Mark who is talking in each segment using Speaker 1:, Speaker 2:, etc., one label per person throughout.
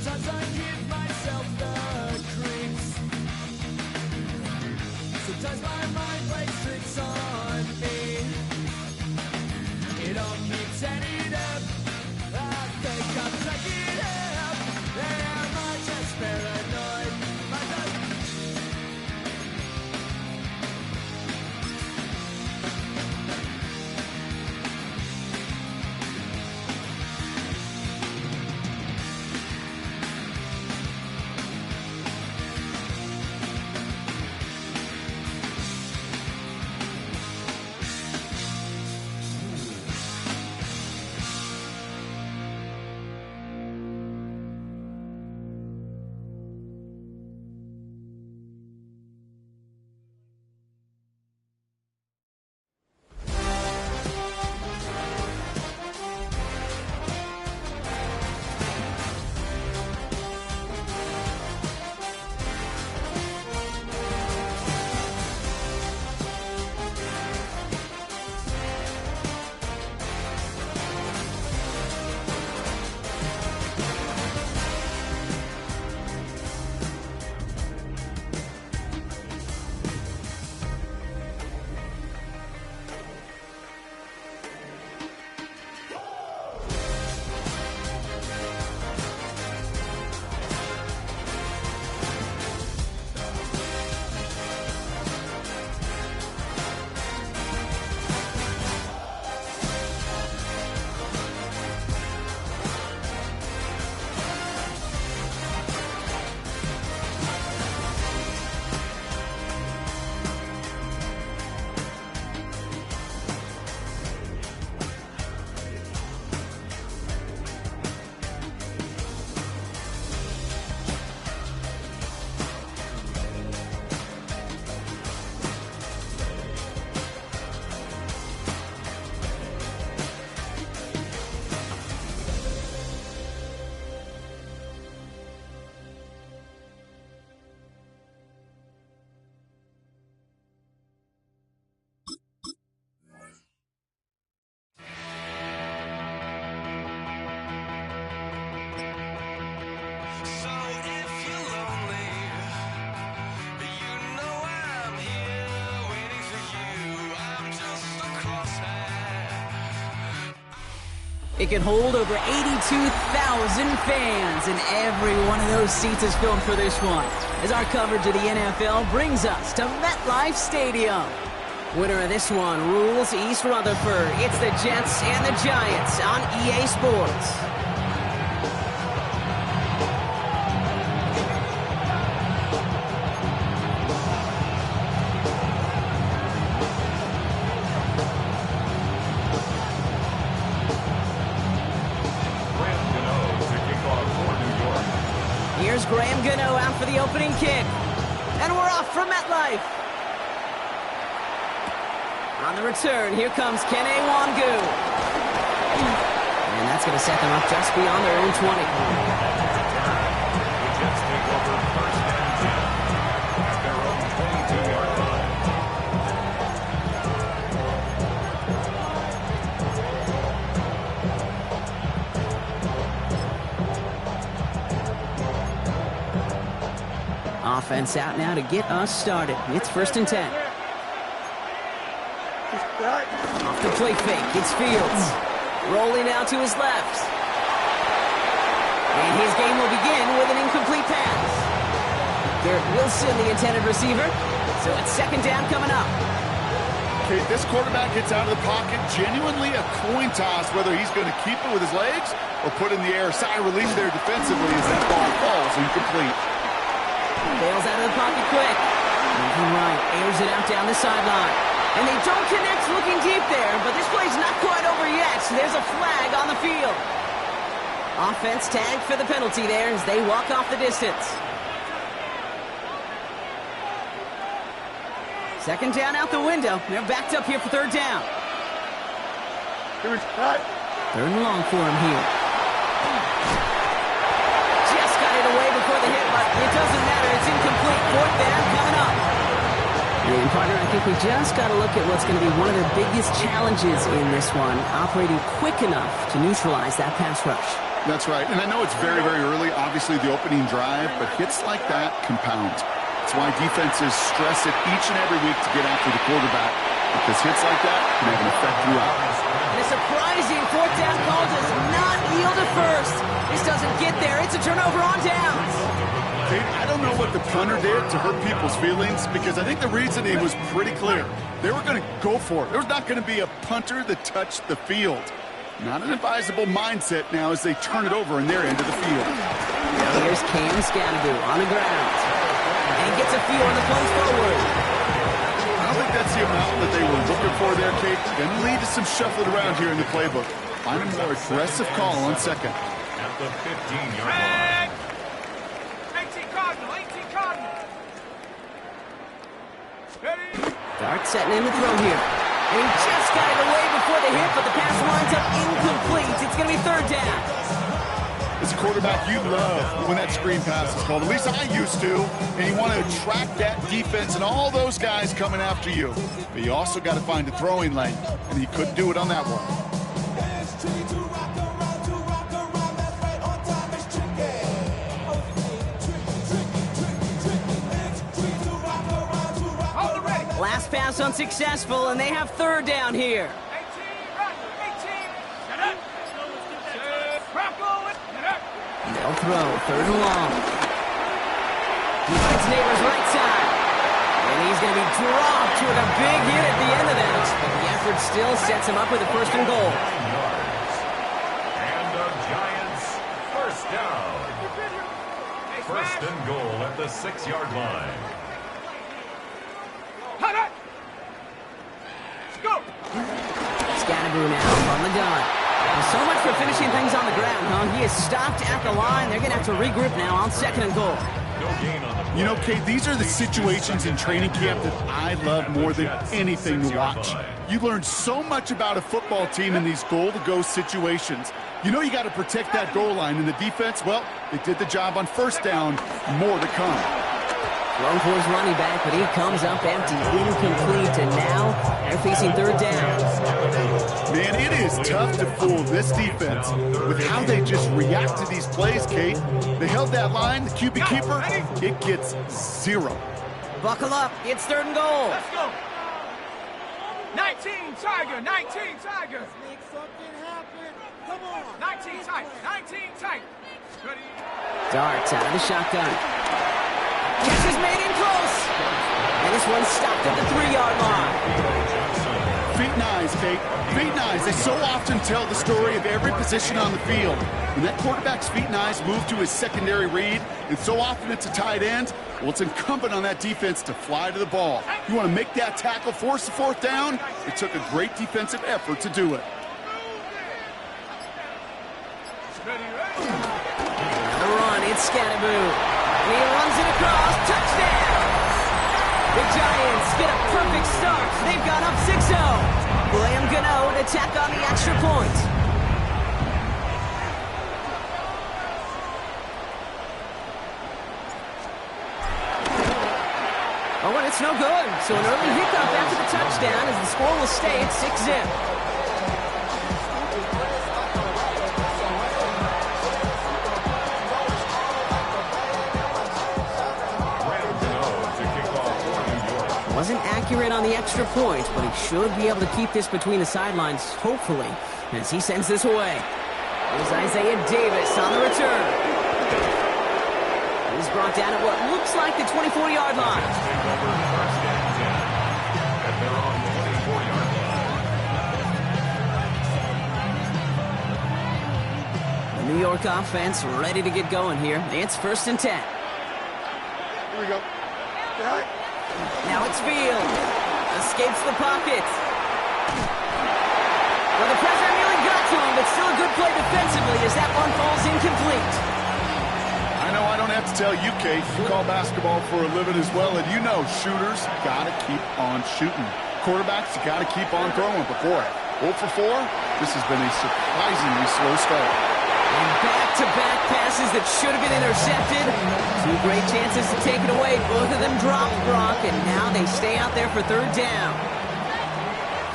Speaker 1: Sometimes I give myself the creeps. Sometimes my mind plays tricks on me. It all keeps adding up. I think I'm taking it up. Am I just paranoid? My God.
Speaker 2: It can hold over 82,000 fans, and every one of those seats is filled for this one, as our coverage of the NFL brings us to MetLife Stadium. Winner of this one rules East Rutherford. It's the Jets and the Giants on EA Sports. Here's Graham Gano out for the opening kick. And we're off from MetLife. On the return, here comes Kene Wangu. And that's going to set them up just beyond their own 20.
Speaker 3: The Jets take over first and 10 at their own 22-yard line.
Speaker 2: Offense out now to get us started. It's first and 10. Off the play fake, it's Fields. Rolling out to his left. And his game will begin with an incomplete pass. Garrett Wilson, the intended receiver. So it's second down coming up.
Speaker 4: Okay, this quarterback gets out of the pocket, genuinely a coin toss whether he's going to keep it with his legs or put in the air. Sigh of relief there defensively as that ball falls incomplete.
Speaker 2: Bails out of the pocket quick. Moving right, airs it out down the sideline. And they don't connect looking deep there, but this play's not quite over yet. There's a flag on the field. Offense tagged for the penalty there as they walk off the distance. Second down out the window. They're backed up here for third down. Third and long for him here. Just got it away before the hit, but it doesn't matter. It's incomplete. Fourth down coming up. And partner, I think we just got to look at what's going to be one of their biggest challenges in this one, operating quick enough to neutralize that pass rush.
Speaker 4: That's right. And I know it's very, very early, obviously the opening drive, but hits like that compound. That's why defenses stress it each and every week to get after the quarterback, because hits like that can have an effect throughout.
Speaker 2: And a surprising fourth down call does not yield a first. This doesn't get there. It's a turnover on downs.
Speaker 4: Kate, I don't know what the punter did to hurt people's feelings, because I think the reasoning was pretty clear. They were going to go for it. There's not going to be a punter that touched the field. Not an advisable mindset now as they turn it over in their end of the field.
Speaker 2: Now here's Cam Scannaboo on the ground. And he gets a feel on the plunge forward.
Speaker 4: I don't think that's the amount that they were looking for there, Kate. Going to lead to some shuffling around here in the playbook. Find a more aggressive call on second.
Speaker 3: At the 15-yard line.
Speaker 1: 18 Cardinal, 18 Cardinal. Ready?
Speaker 2: Dart setting in the throw here. And he just got it away before the hit, but the pass winds up incomplete. It's going to be third down.
Speaker 4: As a quarterback, you love when that screen pass is called. At least I used to. And you want to attract that defense and all those guys coming after you. But you also got to find a throwing lane. And he couldn't do it on that one.
Speaker 2: Last pass unsuccessful, and they have third down here.
Speaker 1: 18, run, 18. Get up. Rocco, get up.
Speaker 2: They'll throw, third and long. He finds Neighbors right side. And he's going to be dropped with a big hit at the end of that. But the effort still sets him up with a first and goal.
Speaker 3: And the Giants first down. First and goal at the 6-yard line.
Speaker 2: Scannaboo now on the gun. Well, so much for finishing things on the ground, huh? He is stopped at the line. They're going to have to regroup now on second and goal.
Speaker 3: No gain on the play.
Speaker 4: You know, Kate, these are the situations in training camp that I love more than anything to watch. You learn so much about a football team in these goal-to-go situations. You know you got to protect that goal line, and the defense, well, they did the job on first down. More to come.
Speaker 2: Thrown towards running back, but he comes up empty, incomplete, and now they're facing third down.
Speaker 4: Man, it is tough to fool this defense with how they just react to these plays, Kate. They held that line, the QB keeper, it gets 0.
Speaker 2: Buckle up, it's third and goal.
Speaker 1: Let's go. 19 Tiger, 19 Tiger.
Speaker 5: Make something happen. Come on.
Speaker 1: 19 tight, 19 tight. Ready?
Speaker 2: Darts out of the shotgun. Catch is made in close. And this one's stopped at the 3-yard line.
Speaker 4: Feet and eyes, Kate. Feet and eyes. They so often tell the story of every position on the field. When that quarterback's feet and eyes move to his secondary read, and so often it's a tight end, well, it's incumbent on that defense to fly to the ball. You want to make that tackle, force the fourth down? It took a great defensive effort to do it.
Speaker 2: The run, it's Scannaboo. And he runs it across. Touchdown! The Giants get a perfect start. They've gone up 6-0. Graham Gano to tack on the extra point. Oh, and it's no good. So an early hiccup after the touchdown as the score will stay at 6-0. Wasn't accurate on the extra point, but he should be able to keep this between the sidelines, hopefully, as he sends this away. Here's Isaiah Davis on the return. He's brought down at what looks like the 24-yard line. The New York offense ready to get going here. It's 1st and 10.
Speaker 4: Here we go.
Speaker 2: Now it's Field. Escapes the pocket. Well, the pressure nearly got to him, but still a good play defensively as that one falls incomplete.
Speaker 4: I know I don't have to tell you, Kate. You call basketball for a living as well, and you know shooters got to keep on shooting. Quarterbacks got to keep on throwing. But boy, 0 for 4, this has been a surprisingly slow start.
Speaker 2: And back-to-back passes that should have been intercepted. 2 great chances to take it away. Both of them dropped, Brock, and now they stay out there for third down.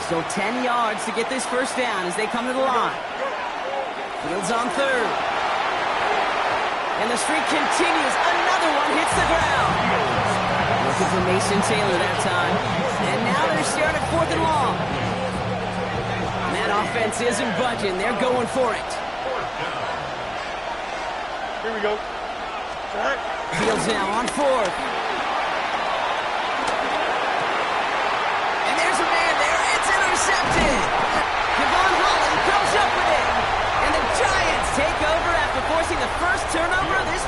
Speaker 2: Still 10 yards to get this first down as they come to the line. Fields on third. And the streak continues. Another one hits the ground. Looking for Mason Taylor that time. And now they're staring at 4th and long. And that offense isn't budging. They're going for it.
Speaker 5: Here we go.
Speaker 2: Fields now on 4th. And there's a man there. It's intercepted. Kevon Holland comes up with it. And the Giants take over after forcing the first turnover of this.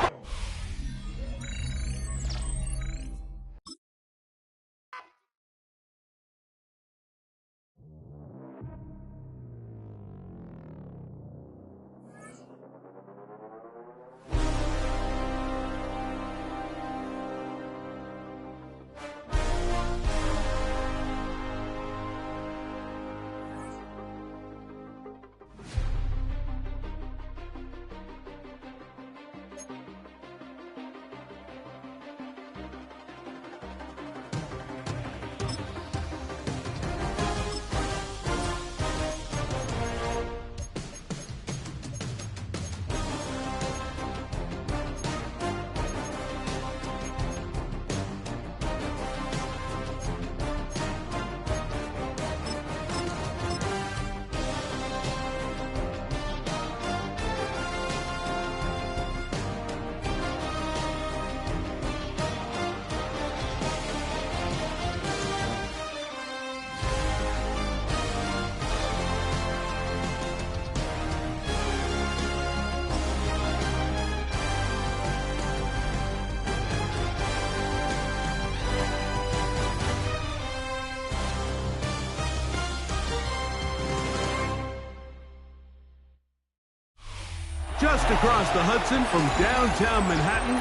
Speaker 6: Just across the Hudson from downtown Manhattan,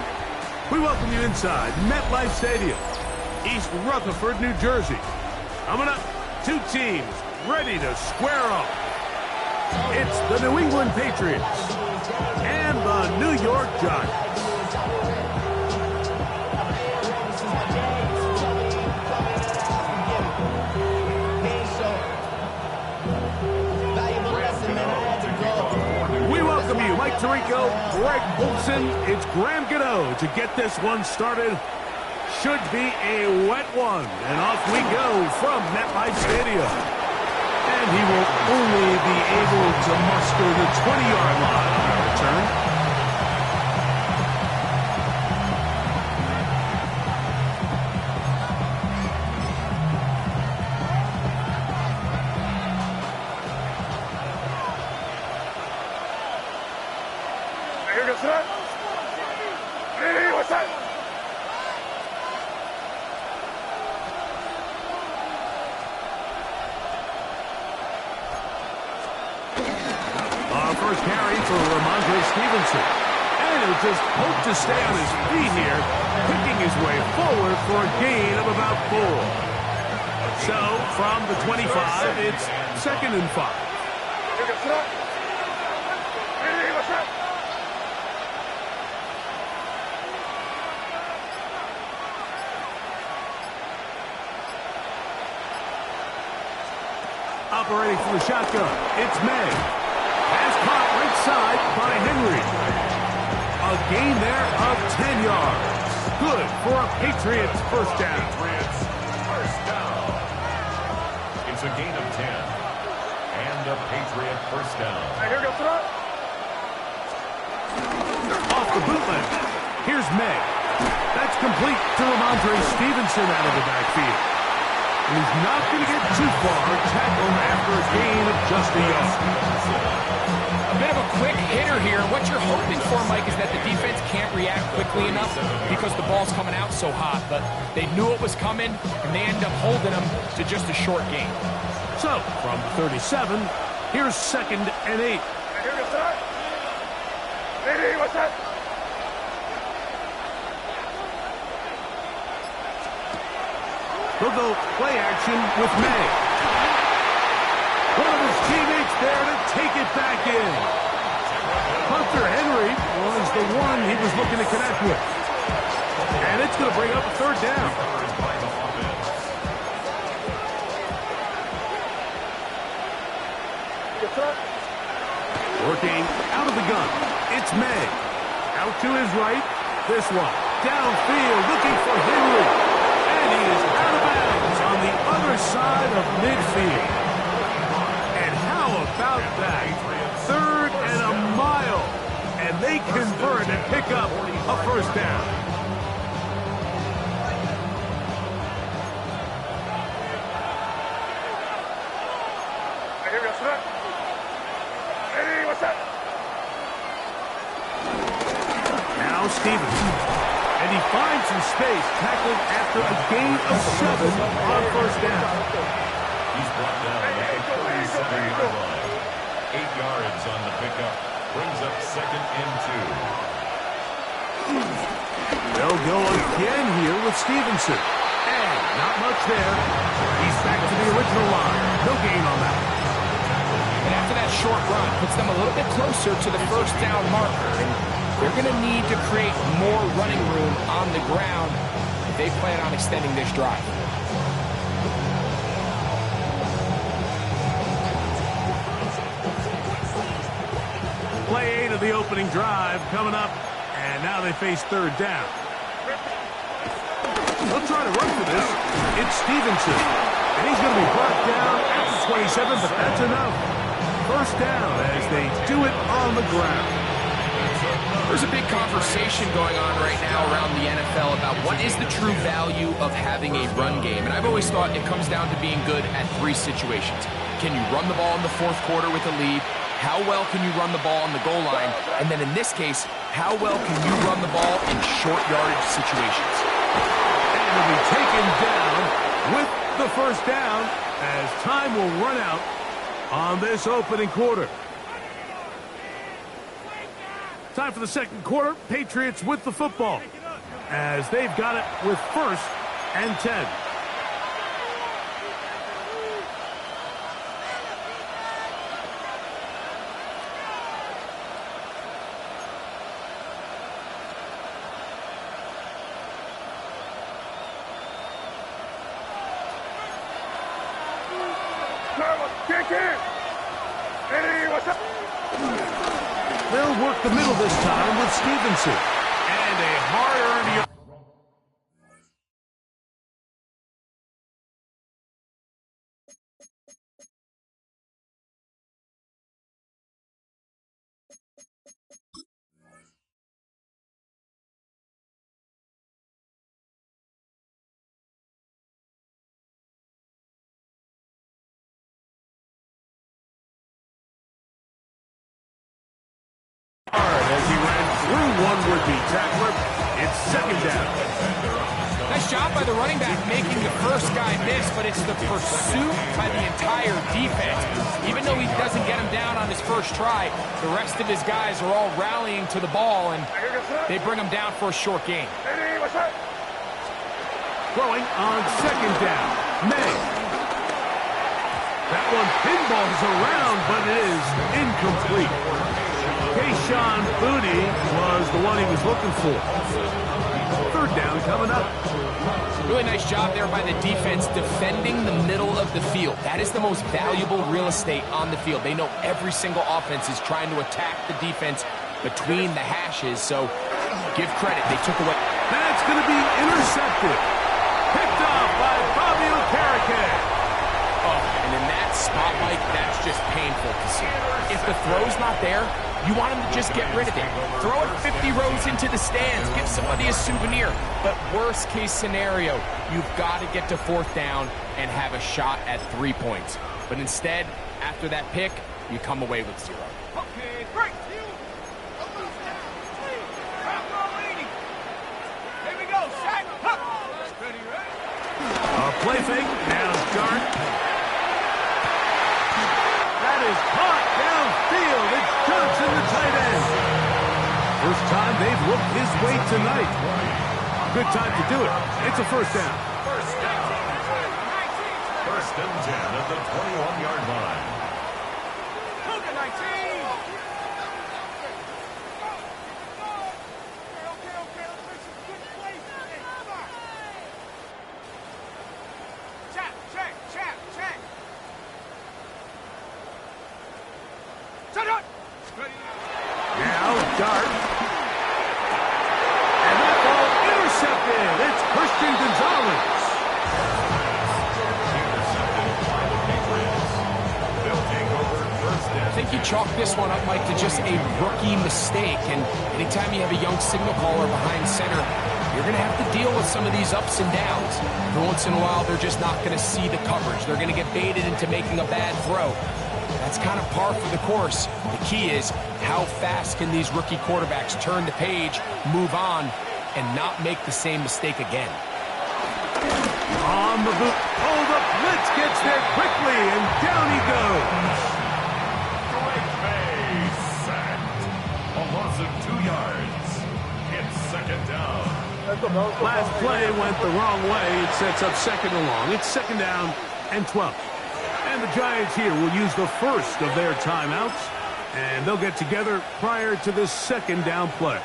Speaker 6: we welcome you inside MetLife Stadium, East Rutherford, New Jersey. Coming up, 2 teams ready to square off. It's the New England Patriots and the New York Giants. We welcome you, Mike Tirico, Greg Olson. It's Graham Gano to get this one started. Should be a wet one. And off we go from MetLife Stadium. And he will only be able to muster the 20-yard line on the return. First carry for Stevenson. And he'll just hope to stay on his feet here, picking his way forward for a gain of about 4. So, from the 25, it's 2nd and 5. Operating from the shotgun, it's May. Pass caught right side by Henry. A gain there of 10 yards. Good for a Patriots first down.
Speaker 3: Patriots first down. It's a gain of 10. And a Patriot first down.
Speaker 6: Off the bootleg. Here's May. That's complete to Ramondre Stevenson out of the backfield. And he's not going to get too far. Tackled after a gain of just a yard.
Speaker 7: A bit of a quick hitter here. What you're hoping for, Mike, is that the defense can't react quickly enough because the ball's coming out so hot. But they knew it was coming, and they end up holding them to just a short gain.
Speaker 6: So, from the 37, here's 2nd and 8. They'll go play action with May. One of his teammates there to take it back in. Hunter Henry was the one he was looking to connect with. And it's going to bring up a 3rd down. Working out of the gun, it's May. Out to his right. This one. Downfield looking for Henry. And he is out of bounds on the other side of midfield. And how about that? 3rd and a mile. And they convert and pick up a first down. Now Stevenson. And he finds some space, tackling after a gain of 7 on first down.
Speaker 3: He's brought down at the 37-yard line. 8 yards on the pickup. Brings up 2nd and 2.
Speaker 6: They'll go again here with Stevenson. And not much there. He's back to the original line. No gain on that.
Speaker 7: And after that short run, puts them a little bit closer to the first down marker. And they're going to need to create more running room on the ground if they plan on extending this drive.
Speaker 6: Play 8 of the opening drive coming up, and now they face 3rd down. They'll try to run for this. It's Stevenson, and he's going to be brought down at the 27, but that's enough. First down as they do it on the ground.
Speaker 7: There's a big conversation going on right now around the NFL about what is the true value of having a run game. And I've always thought it comes down to being good at 3 situations. Can you run the ball in the 4th quarter with a lead? How well can you run the ball on the goal line? And then in this case, how well can you run the ball in short yardage situations?
Speaker 6: And it'll be taken down with the first down as time will run out on this opening quarter. Time for the 2nd quarter. Patriots with the football as they've got it with 1st and 10. They'll work the middle this time with Stevenson. And a hard-earned yard. As he ran through one would-be tackler, it's 2nd down.
Speaker 7: Nice job by the running back making the first guy miss, but it's the pursuit by the entire defense. Even though he doesn't get him down on his first try, the rest of his guys are all rallying to the ball, and they bring him down for a short gain.
Speaker 6: Throwing on 2nd down. May. That one pinballs around, but it is incomplete. Keyshawn Booty was the one he was looking for. 3rd down coming up.
Speaker 7: Really nice job there by the defense defending the middle of the field. That is the most valuable real estate on the field. They know every single offense is trying to attack the defense between the hashes, so give credit. They took away.
Speaker 6: That's going to be intercepted. Picked off by Bobby Okereke.
Speaker 7: And in that spot, Mike, that's just painful to see. If the throw's not there, you want him to just get rid of it. Throw it 50 rows into the stands. Give somebody a souvenir. But worst case scenario, you've got to get to 4th down and have a shot at 3 points. But instead, after that pick, you come away with 0.
Speaker 5: Okay, break. Here we go, Shaq. Ready, right?
Speaker 6: A play fake. Now Dart. That is caught downfield. It's Johnson, the tight end. First time they've looked his way tonight. Good time to do it. It's a first down.
Speaker 3: First down. 1st and 10 at the 21-yard line.
Speaker 5: Look at 19.
Speaker 6: Now Dart.
Speaker 7: chalk this one up, Mike, to just a rookie mistake. And anytime you have a young signal caller behind center, you're going to have to deal with some of these ups and downs. Every once in a while, they're just not going to see the coverage. They're going to get baited into making a bad throw. That's kind of par for the course. The key is how fast can these rookie quarterbacks turn the page, move on, and not make the same mistake again.
Speaker 6: On the boot. Oh, the blitz gets there quickly, and down he goes.
Speaker 3: Drake May sacked. A loss of 2 yards. It's second down.
Speaker 6: Last play went the wrong way. It sets up second and long. It's second down and 12. And the Giants here will use the first of their timeouts, and they'll get together prior to this second down play.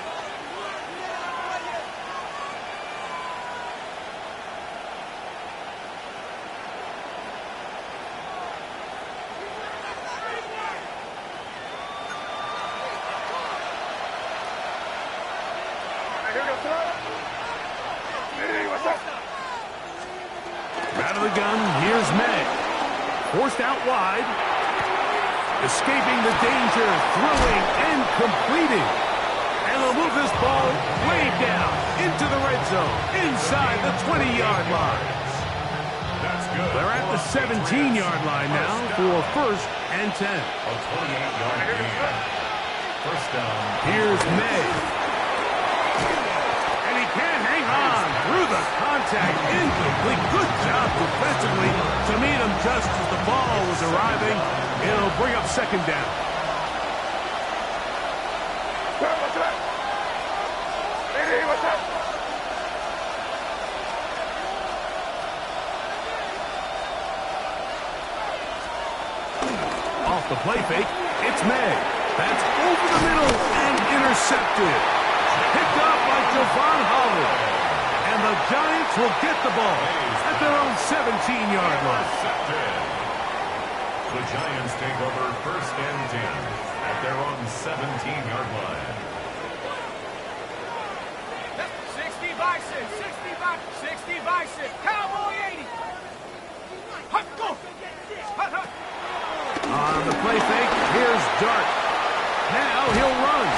Speaker 6: Out of the gun, here's May. Forced out wide. Escaping the danger, throwing and completing. And they'll move this ball way down into the red zone, inside the 20-yard line.
Speaker 3: That's good.
Speaker 6: They're at the 17-yard line now for first and 10.
Speaker 3: A 28-yard gain. First down.
Speaker 6: Here's May. And he can't hang on through the contact. Incomplete. Good job defensively to meet him just as the ball was arriving. It'll bring up second down. Off the play fake, it's May. That's over the middle and intercepted. Picked up by Javon Holland. And the Giants will get the ball at their own 17-yard line.
Speaker 3: The Giants take over first and 10 at their own 17-yard line.
Speaker 5: 60 bison, 60 bison, Cowboy 80. Hut, go. Hut, hut.
Speaker 6: On the play fake, here's Dart. Now he'll run.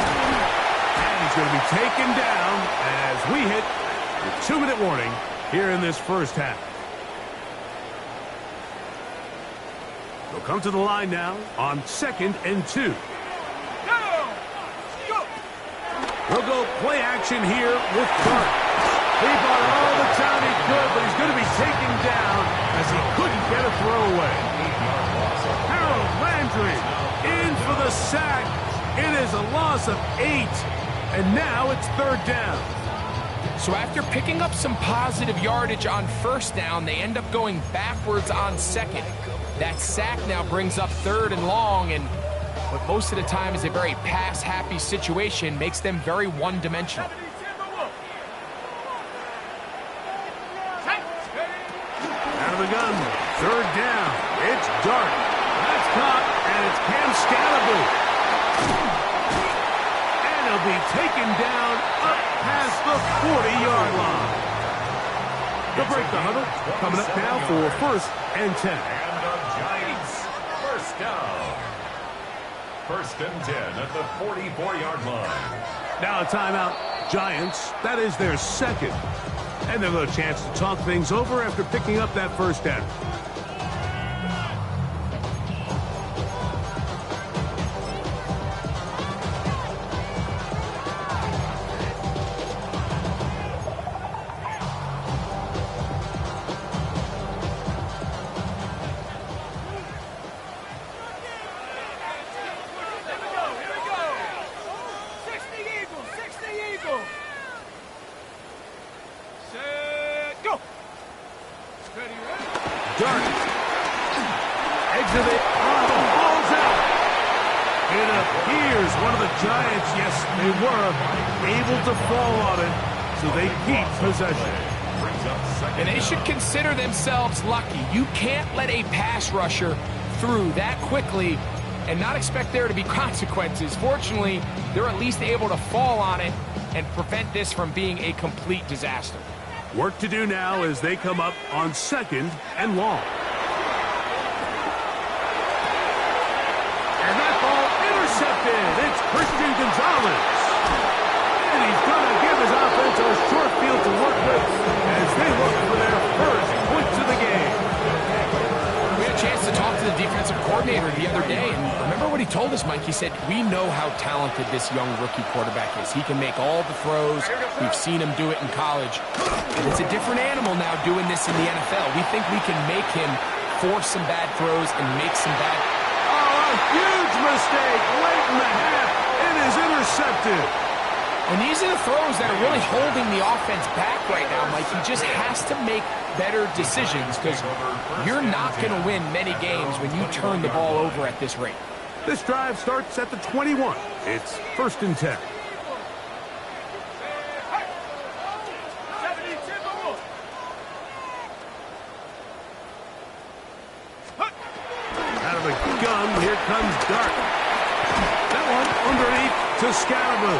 Speaker 6: And he's going to be taken down as we hit the 2-minute warning here in this first half. They'll come to the line now on 2nd and 2. They'll go play action here with Dart. He brought all the time he could, but he's going to be taken down as he couldn't get a throwaway. Harold Landry in for the sack. It is a loss of 8, and now it's third down.
Speaker 7: So after picking up some positive yardage on first down, they end up going backwards on second. That sack now brings up third and long, and what most of the time is a very pass-happy situation makes them very one-dimensional.
Speaker 6: Out of the gun, third down. It's Dart. That's caught, and it's Cam Scalaboo. And he'll be taken down up past the 40-yard line. They'll break the huddle. Coming up now for first and 10.
Speaker 3: And the Giants first down. First and 10 at the 44-yard line.
Speaker 6: Now a timeout. Giants, that is their second. And they'll have a chance to talk things over after picking up that first down. Dart. Exit it. Oh, the ball's out. It appears one of the Giants, yes, they were able to fall on it, so they keep possession.
Speaker 7: And they should consider themselves lucky. You can't let a pass rusher through that quickly and not expect there to be consequences. Fortunately, they're at least able to fall on it and prevent this from being a complete disaster.
Speaker 6: Work to do now as they come up on second and long. And that ball Christian Gonzalez. And he's going to give his offense a short field to work with as they look for their first points of the game.
Speaker 7: We had a chance to talk to the defensive coordinator the other day, and remember what he told us, Mike? He said, we know how talented this young rookie quarterback is. He can make all the throws. We've seen him do it in college. And it's a different animal now doing this in the NFL. We think we can make him force some bad throws and make some bad...
Speaker 6: Oh, a huge mistake late in the half. It is intercepted.
Speaker 7: And these are the throws that are really holding the offense back right now, Mike. He just has to make better decisions because you're not going to win many games when you turn the ball over at this rate.
Speaker 6: This drive starts at the 21. It's 1st and 10. Out of the gun, here comes Dart. That one underneath to Scatterboo.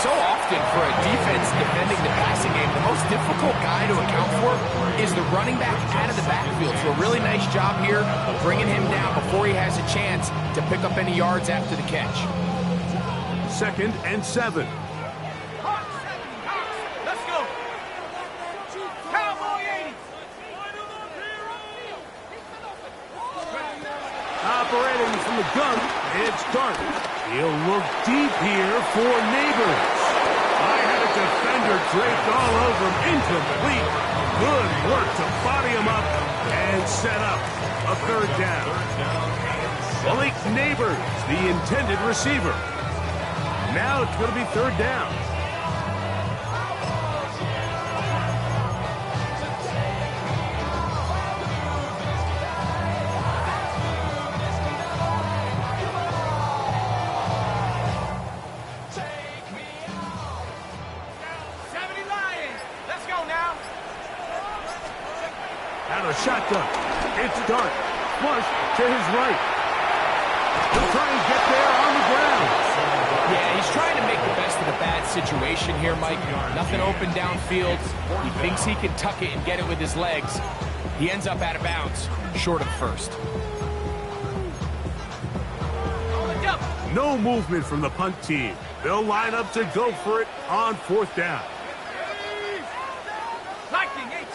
Speaker 7: So often for a defense defending the passing game, the most difficult guy to account for is the running back out of the backfield. So a really nice job here of bringing him down before he has a chance to pick up any yards after the catch.
Speaker 6: 2nd and 7.
Speaker 5: Let's go. Cowboy 80.
Speaker 6: Operating from the gun, it's Dart. He'll look deep here for Neighbors. I had a defender draped all over him, incomplete. Good work to body him up and set up a 3rd down. Malik Neighbors, the intended receiver. Now it's going to be 3rd down. Out of shotgun. It's Dart. Flush to his right. He'll try and get there on the ground.
Speaker 7: Yeah, he's trying to make the best of the bad situation here, Mike. Nothing open downfield. He thinks he can tuck it and get it with his legs. He ends up out of bounds, short of 1st.
Speaker 6: No movement from the punt team. They'll line up to go for it on 4th down.
Speaker 5: Lightning 18.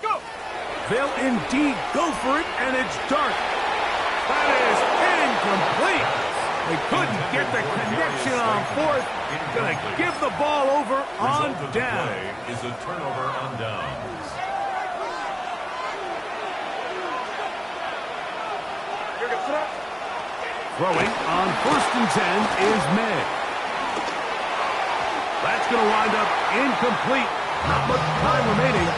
Speaker 5: Go.
Speaker 6: They'll indeed go for it, and it's Dart. That is incomplete. They couldn't get the connection on 4th. Gonna give the ball over on down.
Speaker 3: Is a turnover on downs.
Speaker 6: Throwing on 1st and 10 is May. That's going to wind up incomplete. Not much time remaining.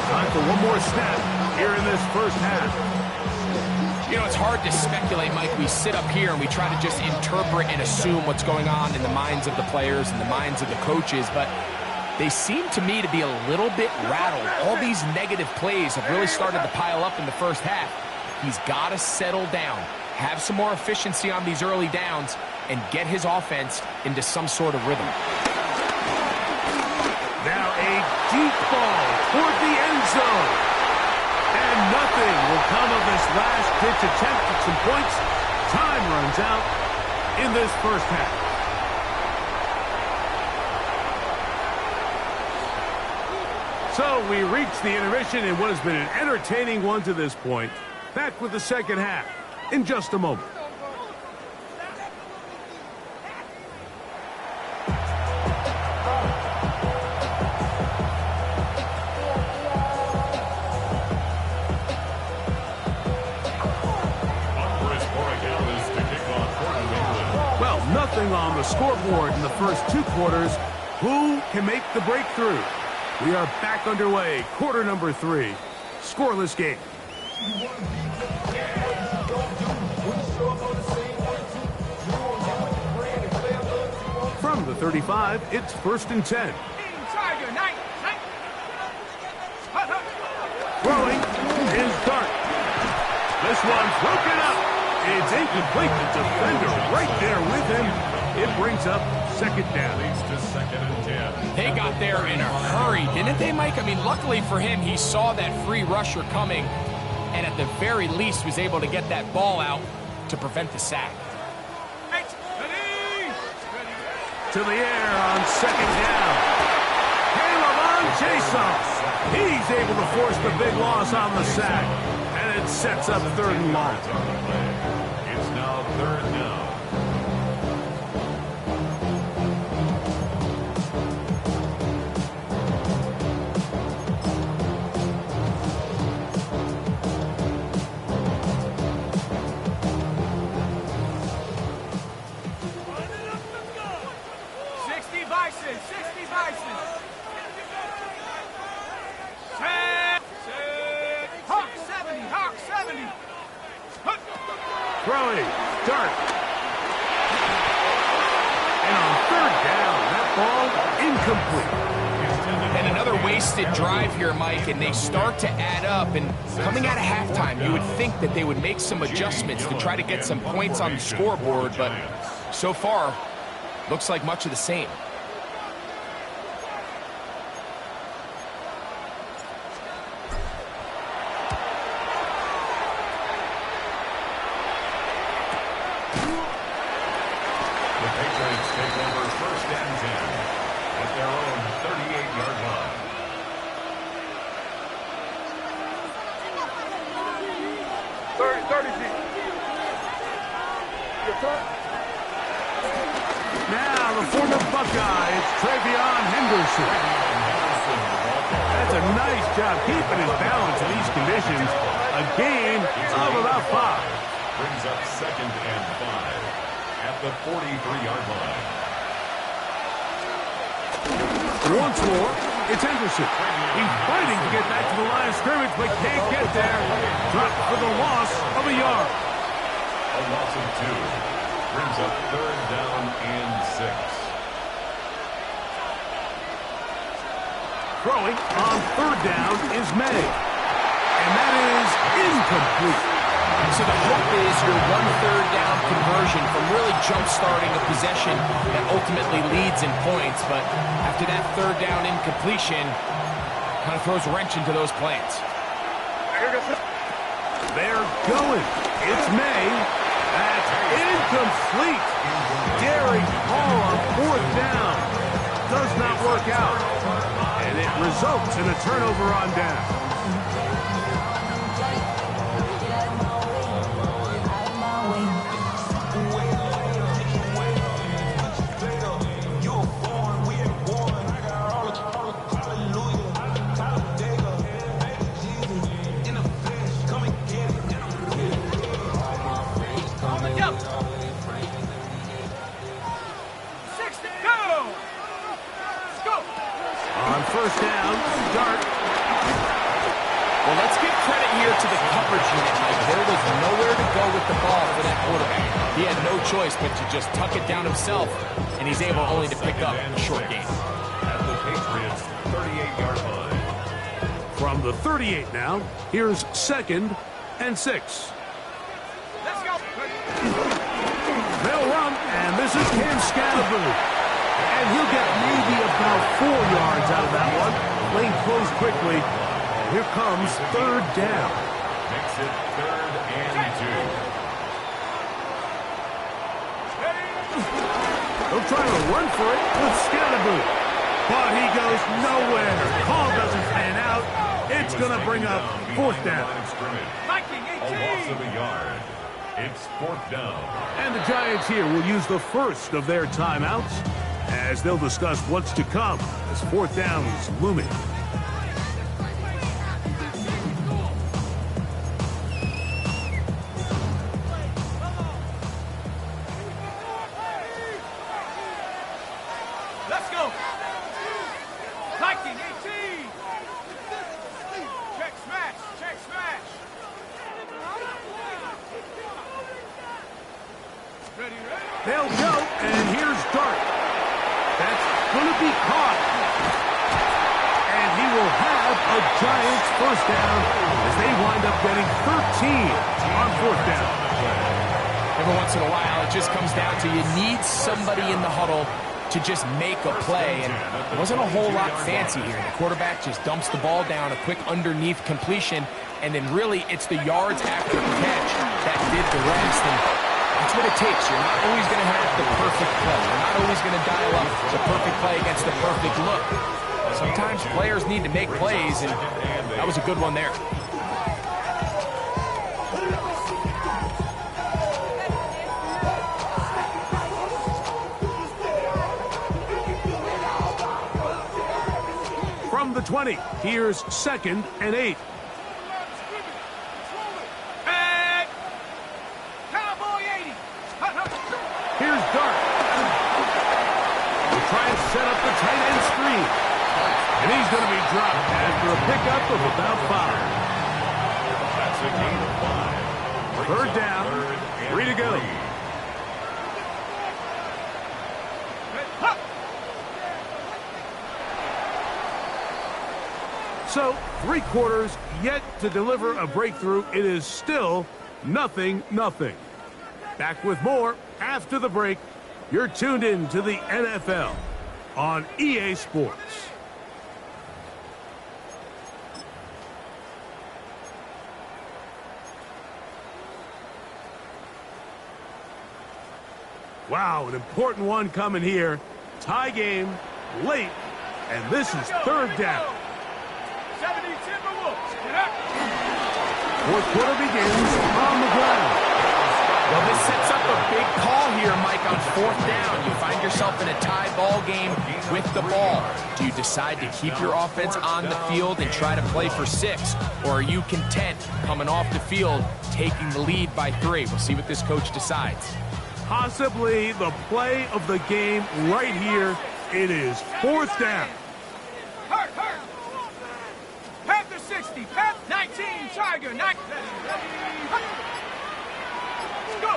Speaker 6: Time for one more snap here in this 1st half.
Speaker 7: You know, it's hard to speculate, Mike. We sit up here and we try to just interpret and assume what's going on in the minds of the players and the minds of the coaches, but they seem to me to be a little bit rattled. All these negative plays have really started to pile up in the 1st half. He's got to settle down, have some more efficiency on these early downs, and get his offense into some sort of rhythm.
Speaker 6: Now a deep ball toward the end zone. And nothing will come of this last-ditch attempt at some points. Time runs out in this 1st half. So we reach the intermission in what has been an entertaining one to this point. Back with the 2nd half in just a moment. Well, nothing on the scoreboard in the first 2 quarters. Who can make the breakthrough? We are back underway. Quarter number 3. Scoreless game. From the 35, it's 1st and 10. Throwing is Dart. This one's broken up. It's incomplete. The defender right there with him. It brings up 2nd down.
Speaker 3: Leads to 2nd and 10.
Speaker 7: They got there in a hurry, didn't they, Mike? I mean, luckily for him, he saw that free rusher coming and at the very least was able to get that ball out to prevent the sack.
Speaker 6: To the air on second down. Caleb on chase-off. He's able to force the big loss on the sack, and it sets up third and long.
Speaker 3: It's now third down.
Speaker 6: Throwing, Dart. And on third down, that ball incomplete.
Speaker 7: And another wasted drive here, Mike, and they start to add up. And coming out of halftime, you would think that they would make some adjustments to try to get some points on the scoreboard, but so far, looks like much of the same.
Speaker 6: Now the former Buckeye, it's Travion Henderson. That's a nice job keeping his balance in these conditions. A gain of about 5.
Speaker 3: Brings up second and 5 at the 43-yard line.
Speaker 6: Once more, it's Henderson. He's fighting to get back to the line of scrimmage, but can't get there. Dropped for the loss of a yard.
Speaker 3: A loss of 2. Brings up third down and 6.
Speaker 6: Throwing on third down is May. And that is incomplete.
Speaker 7: So the hope is your 1/3 down conversion from really jump-starting a possession that ultimately leads in points. But after that third down incompletion, kind of throws a wrench into those plans.
Speaker 6: They're going. It's May. That's incomplete. Daring Hall on fourth down. Does not work out. And it results in a turnover on down. First down, Dart.
Speaker 7: Well, let's give credit here to the coverage unit, Mike. There was nowhere to go with the ball for that quarterback. He had no choice but to just tuck it down himself, and he's able only to pick up a short gain.
Speaker 3: At the Patriots' 38-yard line.
Speaker 6: From the 38 now, here's second and 6.
Speaker 5: Let's go.
Speaker 6: They'll run, and this is Cam Scatterbury. And he'll get maybe about 4 yards out of that one. Lane closed quickly. Here comes third down.
Speaker 3: Makes it third and 2.
Speaker 6: They'll try to run for it with Scatterbury. But he goes nowhere. Call doesn't pan out. It's going to bring up fourth down.
Speaker 3: A loss of a yard. It's fourth down.
Speaker 6: And the Giants here will use the first of their timeouts as they'll discuss what's to come as fourth down is looming.
Speaker 5: Let's go. Viking 18. Check smash. Check smash. Ready, ready.
Speaker 6: They'll go, and here's Dart. That's going to be caught. And he will have a Giants first down as they wind up getting 13 on fourth down.
Speaker 7: Every once in a while, it just comes down to you need somebody in the huddle to to just make a play, and it wasn't a whole lot fancy here. The quarterback just dumps the ball down, a quick underneath completion, and then really it's the yards after the catch that did the rest. And that's what it takes. You're not always going to have the perfect play. You're not always going to dial up the perfect play against the perfect look. Sometimes players need to make plays, and that was a good one there.
Speaker 6: From the 20, here's 2nd and 8.
Speaker 5: Cowboy 80.
Speaker 6: Here's Dart. We'll try and set up the tight end screen. And he's going to be dropped after a pickup of about 5.
Speaker 3: That's a gain of 5.
Speaker 6: Third down, 3 to go. So, 3 quarters yet to deliver a breakthrough. It is still 0-0. Back with more after the break. You're tuned in to the NFL on EA Sports. Wow, an important one coming here. Tie game, late, and this is 3rd down.
Speaker 5: 70 Timberwolves. Get up.
Speaker 6: 4th quarter begins on the ground.
Speaker 7: Well, this sets up a big call here, Mike, on 4th down. You find yourself in a tie ball game with the ball. Do you decide to keep your offense on the field and try to play for 6? Or are you content coming off the field, taking the lead by 3? We'll see what this coach decides.
Speaker 6: Possibly the play of the game right here. It is 4th down.
Speaker 5: Hurt. Panther 60. Panther 19. Tiger 9. Let's go.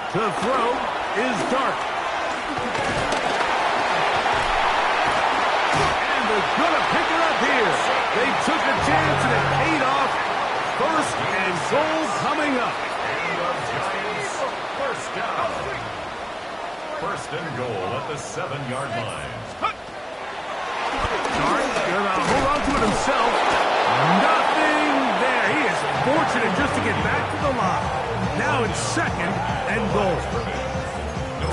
Speaker 6: To throw is Dart. And they're going to pick it up here. They took a chance and it paid off. 1st and goal coming up.
Speaker 3: First down. 1st and goal at the 7-yard line.
Speaker 6: Dart going to hold on to it himself. Nothing there. He is fortunate just to get back to the line. Now it's 2nd and goal.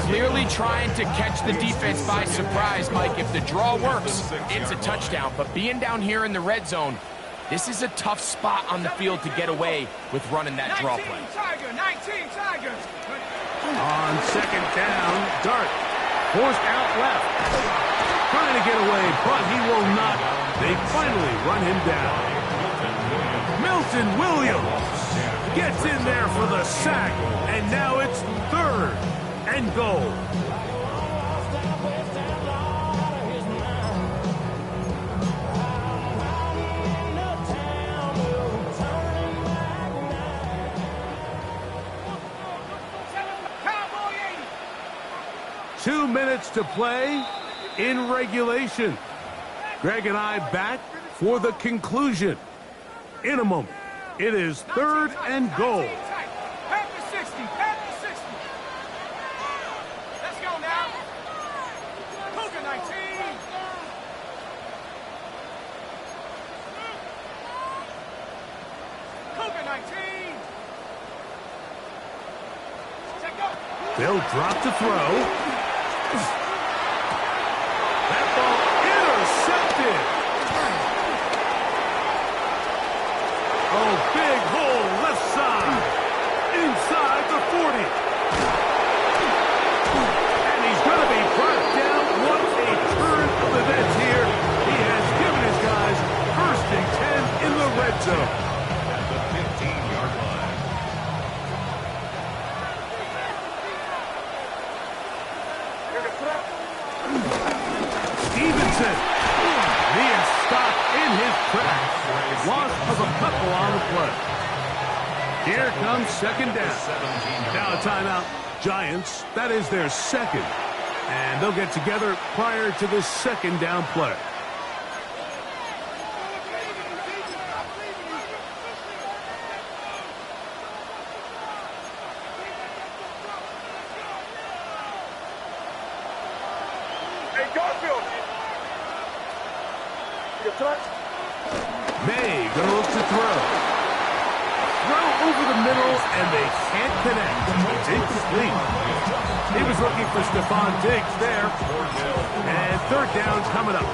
Speaker 7: Clearly trying to catch the defense by surprise, Mike. If the draw works, it's a touchdown. But being down here in the red zone, this is a tough spot on the field to get away with running that draw play.
Speaker 5: 19 Tigers.
Speaker 6: On 2nd down, Dart forced out left. Trying to get away, but he will not. They finally run him down. Milton Williams gets in there for the sack, and now it's 3rd and goal.
Speaker 5: Cowboy 80.
Speaker 6: 2 minutes to play in regulation. Greg and I back for the conclusion. In a moment, it is 3rd and goal.
Speaker 5: Panther 60. Panther 60. Let's go now. Cougar 19. Cougar 19. Check go.
Speaker 6: They'll drop to throw. That ball intercepted. Oh, big hole left side. Inside the 40. And he's going to be brought down. What a turn of events here. He has given his guys 1st and 10 in the red zone.
Speaker 3: At the 15-yard line.
Speaker 6: Stevenson being stopped in his tracks. Loss of a couple on the play. Here comes 2nd down. Now a timeout. Giants, that is their 2nd. And they'll get together prior to this 2nd down play.
Speaker 5: Hey, Garfield!
Speaker 6: May gonna look to throw. Throw over the middle, and they can't connect. It's incomplete. He was looking for Stephon Diggs there. And third down's coming up.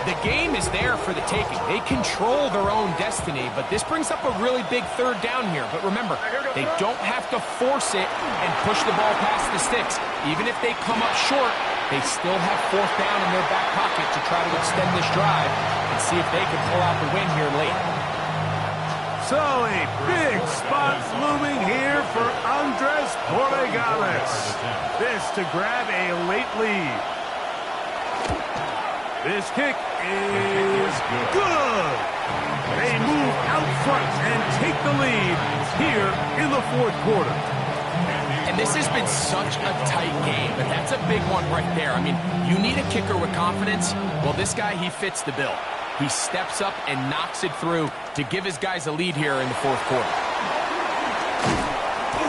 Speaker 7: The game is there for the taking. They control their own destiny, but this brings up a really big third down here. But remember, they don't have to force it and push the ball past the sticks. Even if they come up short, they still have fourth down in their back pocket to try to extend this drive and see if they can pull out the win here late.
Speaker 6: So a big spot looming here for Andres Borregales. This to grab a late lead. This kick is good. They move out front and take the lead here in the fourth quarter.
Speaker 7: And this has been such a tight game, but that's a big one right there. I mean, you need a kicker with confidence. Well, this guy, he fits the bill. He steps up and knocks it through to give his guys a lead here in the fourth quarter.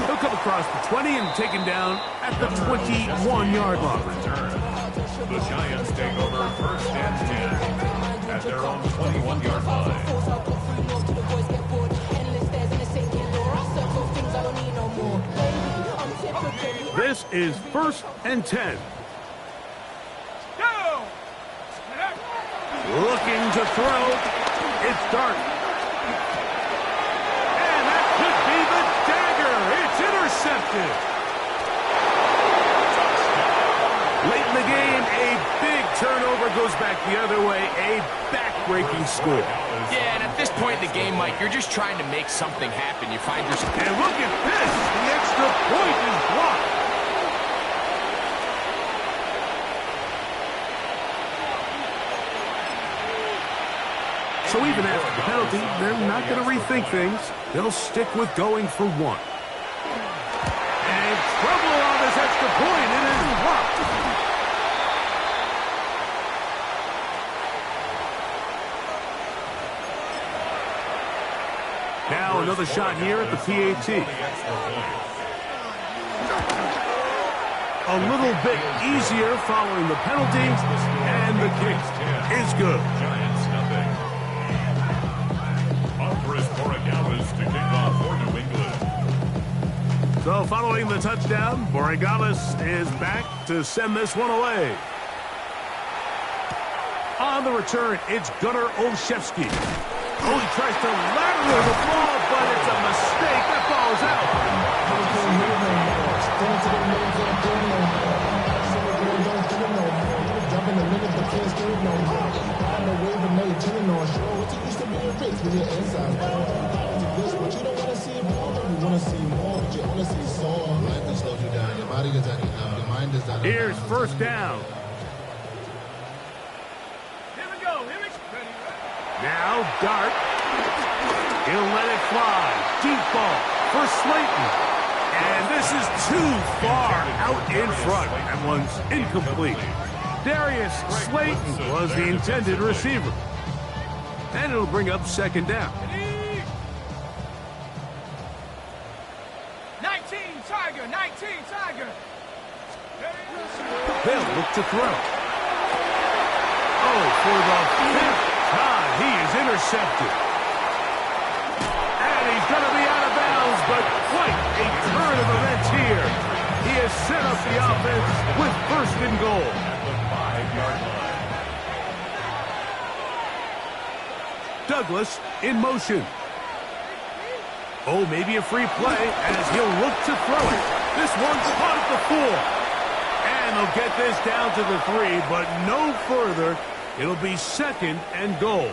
Speaker 6: He'll come across the 20 and taken down at the 21-yard line.
Speaker 3: The Giants take over first and 10 at their own 21-yard line.
Speaker 6: This is first and 10.
Speaker 5: Go!
Speaker 6: Looking to throw. It's Dart. And that could be the dagger. It's intercepted. Late in the game, a big turnover goes back the other way. A back-breaking score.
Speaker 7: Yeah, and at this point in the game, Mike, you're just trying to make something happen. You find yourself...
Speaker 6: And look at this. The extra point is blocked. So even after the penalty, they're not going to rethink things. They'll stick with going for one. And trouble on this extra point. It is blocked. Now another shot here at the PAT. A little bit easier following the penalty, and the kick is good.
Speaker 3: Giants nothing. Andres Borregales to kick off for New England.
Speaker 6: So following the touchdown, Borregales is back to send this one away. On the return, it's Gunnar Olszewski. Oh, he tries to lateral the ball, but it's a mistake. That ball is out. Here's first down. Now Dart. He'll let it fly. Deep ball for Slayton. And this is too far out in front. That one's incomplete. Darius Slayton was the intended receiver. And it'll bring up second down.
Speaker 5: 19 Tiger, 19 Tiger.
Speaker 6: They'll look to throw. Oh, for the fifth time, he is intercepted. And he's going to be out of bounds, but quite a turn of events here. He has set up the offense with first and goal.
Speaker 3: At the 5-yard line.
Speaker 6: Douglas in motion. Oh, maybe a free play as he'll look to throw it. This one's caught at the 4. And they'll get this down to the 3, but no further. It'll be second and goal.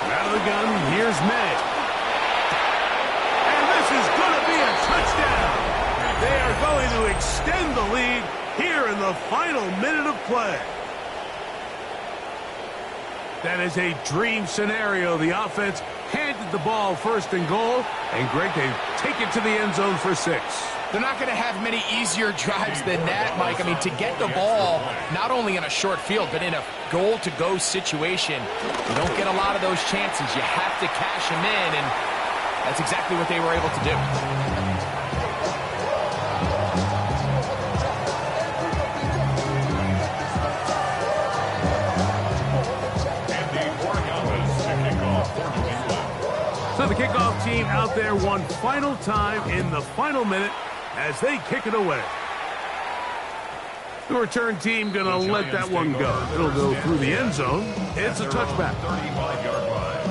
Speaker 6: Out of the gun, here's May. And this is going to be a touchdown. They are going to extend the lead here in the final minute of play. That is a dream scenario. The offense handed the ball first and goal. And Greg, they take it to the end zone for 6.
Speaker 7: They're not going to have many easier drives than that, Mike. I mean, to get the ball, not only in a short field, but in a goal-to-go situation, you don't get a lot of those chances. You have to cash them in, and that's exactly what they were able to do.
Speaker 6: So the kickoff team out there one final time in the final minute as they kick it away. The return team going to let that one go. It'll go through the end zone. It's a touchback.
Speaker 3: 35-yard line.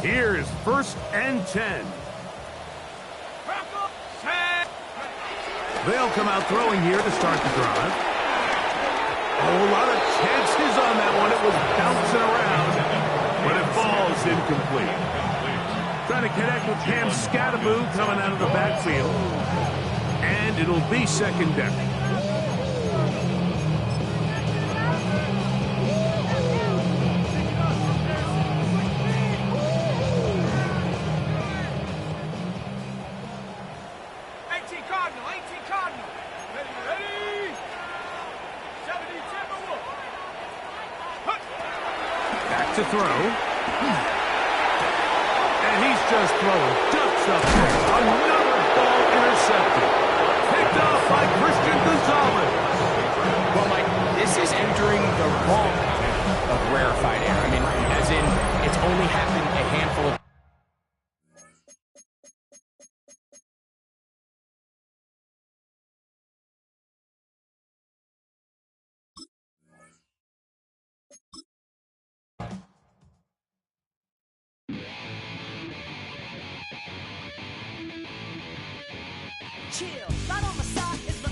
Speaker 6: Here is 1st and 10. They'll come out throwing here to start the drive. Oh, a lot of chances on that one. It was bouncing around, but it falls incomplete. Trying to connect with Cam Scattaboo coming out of the backfield. And it'll be second down. To throw. And he's just throwing ducks up there. Another ball intercepted. Picked off by Christian Gonzalez.
Speaker 7: Well, Mike, this is entering the wrong kind of rarefied air. I mean, as in, it's only happened a handful of
Speaker 1: chill. Right on my side is the